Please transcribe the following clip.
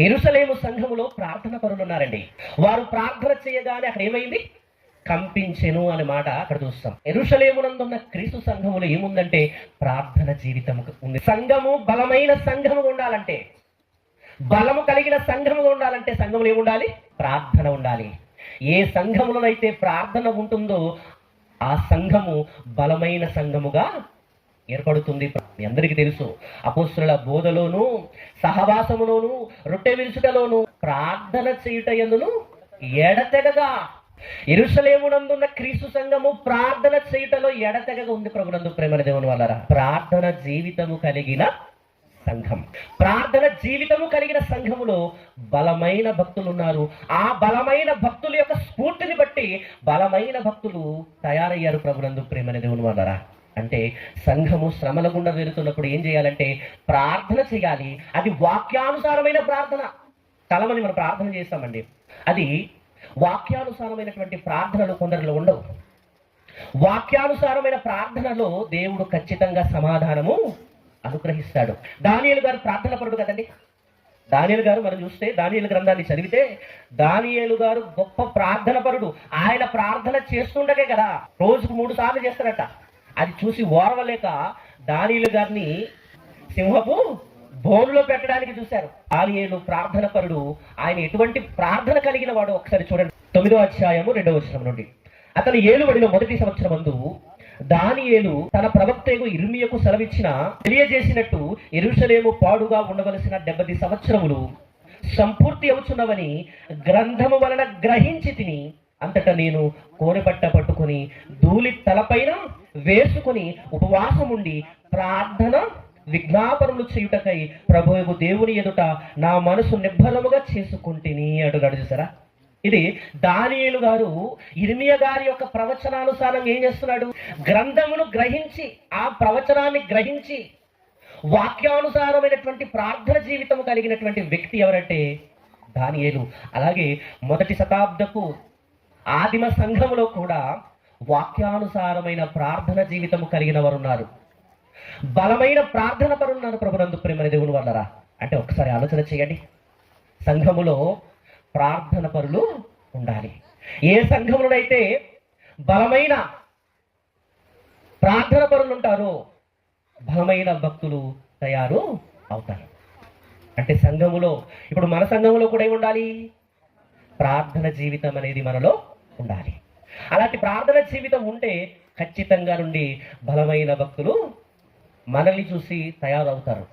యెరూషలేము సంఘములో ప్రార్థన పరులు ఉన్నారండి. వారు ప్రార్థన చేయగానే అక్కడ ఏమైంది? కంపించెను అనే మాట అక్కడ చూస్తాం. యెరూషలేమునందున్న క్రీస్తు సంఘములో ఏముందంటే ప్రార్థన జీవితం ఉంది. సంఘము బలమైన సంఘము ఉండాలంటే, బలము కలిగిన సంఘము ఉండాలంటే సంఘములో ఏముండాలి? ప్రార్థన ఉండాలి. ఏ సంఘములోనైతే ప్రార్థన ఉంటుందో ఆ సంఘము బలమైన సంఘముగా ఏర్పడుతుంది. మీ అందరికీ తెలుసు, అపోస్తలుల బోధలోను, సహవాసములోను, రొట్టె విరుచుటలోను, ప్రార్థన చేయుట యందును ఎడతెగగా, యెరూషలేమునందున్న క్రీస్తు సంఘము ప్రార్థన చేయుటలో ఎడతెగగా ఉంది. ప్రభునందు ప్రేమ దేవుని వల్లరా, ప్రార్థన జీవితము కలిగిన సంఘం, ప్రార్థన జీవితము కలిగిన సంఘములో బలమైన భక్తులు ఉన్నారు. ఆ బలమైన భక్తుల యొక్క స్ఫూర్తిని బట్టి బలమైన భక్తులు తయారయ్యారు. ప్రభునందు ప్రేమ దేవుని వల్లరా, అంటే సంఘము శ్రమల గుండా వెళుతున్నప్పుడు ఏం చేయాలంటే ప్రార్థన చేయాలి. అది వాక్యానుసారమైన ప్రార్థన. చాలా మంది మనం ప్రార్థన చేస్తామండి, అది వాక్యానుసారమైనటువంటి ప్రార్థనలు కొందరిలో ఉండవు. వాక్యానుసారమైన ప్రార్థనలో దేవుడు ఖచ్చితంగా సమాధానము అనుగ్రహిస్తాడు. దానియేలు గారు ప్రార్థన పరుడు కదండి. దానియేలు గారు మనం చూస్తే, దానియేలు గ్రంథాన్ని చదివితే దానియేలు గారు గొప్ప ప్రార్థన పరుడు. ఆయన ప్రార్థన చేస్తుండగే కదా రోజుకు 3 సార్లు చేస్తారట. అది చూసి ఓర్వలేక దానియేలు గారిని సింహపు బోనులో పెట్టడానికి చూశారు. దానియేలు ప్రార్థన పరుడు. ఆయన ఎటువంటి ప్రార్థన కలిగిన వాడు ఒకసారి చూడండి. 9వ అధ్యాయము 2వ వచనం నుండి. అతను ఏలుబడిలో మొదటి సంవత్సరమందు దానియేలు తన ప్రవక్తకు ఇర్మియాకు సెలవిచ్చిన తెలియజేసినట్టు యెరూషలేము పాడుగా ఉండవలసిన 70 సంవత్సరములు సంపూర్తి అవుతున్నవని గ్రంథము వలన గ్రహించి తిని, అంతటా నేను కోనెపట్ట పట్టుకుని ధూళి తలపైన వేసుకుని ఉపవాసముండి ప్రార్థన విజ్ఞాపనలు చేయుటకై ప్రభువు దేవుని ఎదుట నా మనసు నిబ్బరముగా చేసుకుంటుని అంటున్నాడు. చూసారా, ఇది దానియేలు గారు ఇర్మియా గారి యొక్క ప్రవచనానుసారం ఏం చేస్తున్నాడు? గ్రంథమును గ్రహించి, ఆ ప్రవచనాన్ని గ్రహించి వాక్యానుసారమైనటువంటి ప్రార్థన జీవితం కలిగినటువంటి వ్యక్తి ఎవరంటే దానియేలు. అలాగే మొదటి శతాబ్దపు ఆదిమ సంఘములో కూడా వాక్యానుసారమైన ప్రార్థన జీవితం కలిగిన వారు ఉన్నారు. బలమైన ప్రార్థన పరున్నారు. ప్రభునందు ప్రేమ దేవుని వల్లరా, అంటే ఒకసారి ఆలోచన చేయండి. సంఘములో ప్రార్థన పరులు ఉండాలి. ఏ సంఘములోనైతే బలమైన ప్రార్థన పరులు ఉంటారో బలమైన భక్తులు తయారు అవుతారు. అంటే సంఘములో, ఇప్పుడు మన సంఘములో కూడా ఏముండాలి? ప్రార్థన జీవితం అనేది మనలో ఉండాలి. అలాంటి ప్రార్థన జీవితం ఉంటే ఖచ్చితంగా నుండి బలమైన భక్తులు మనల్ని చూసి తయారవుతారు.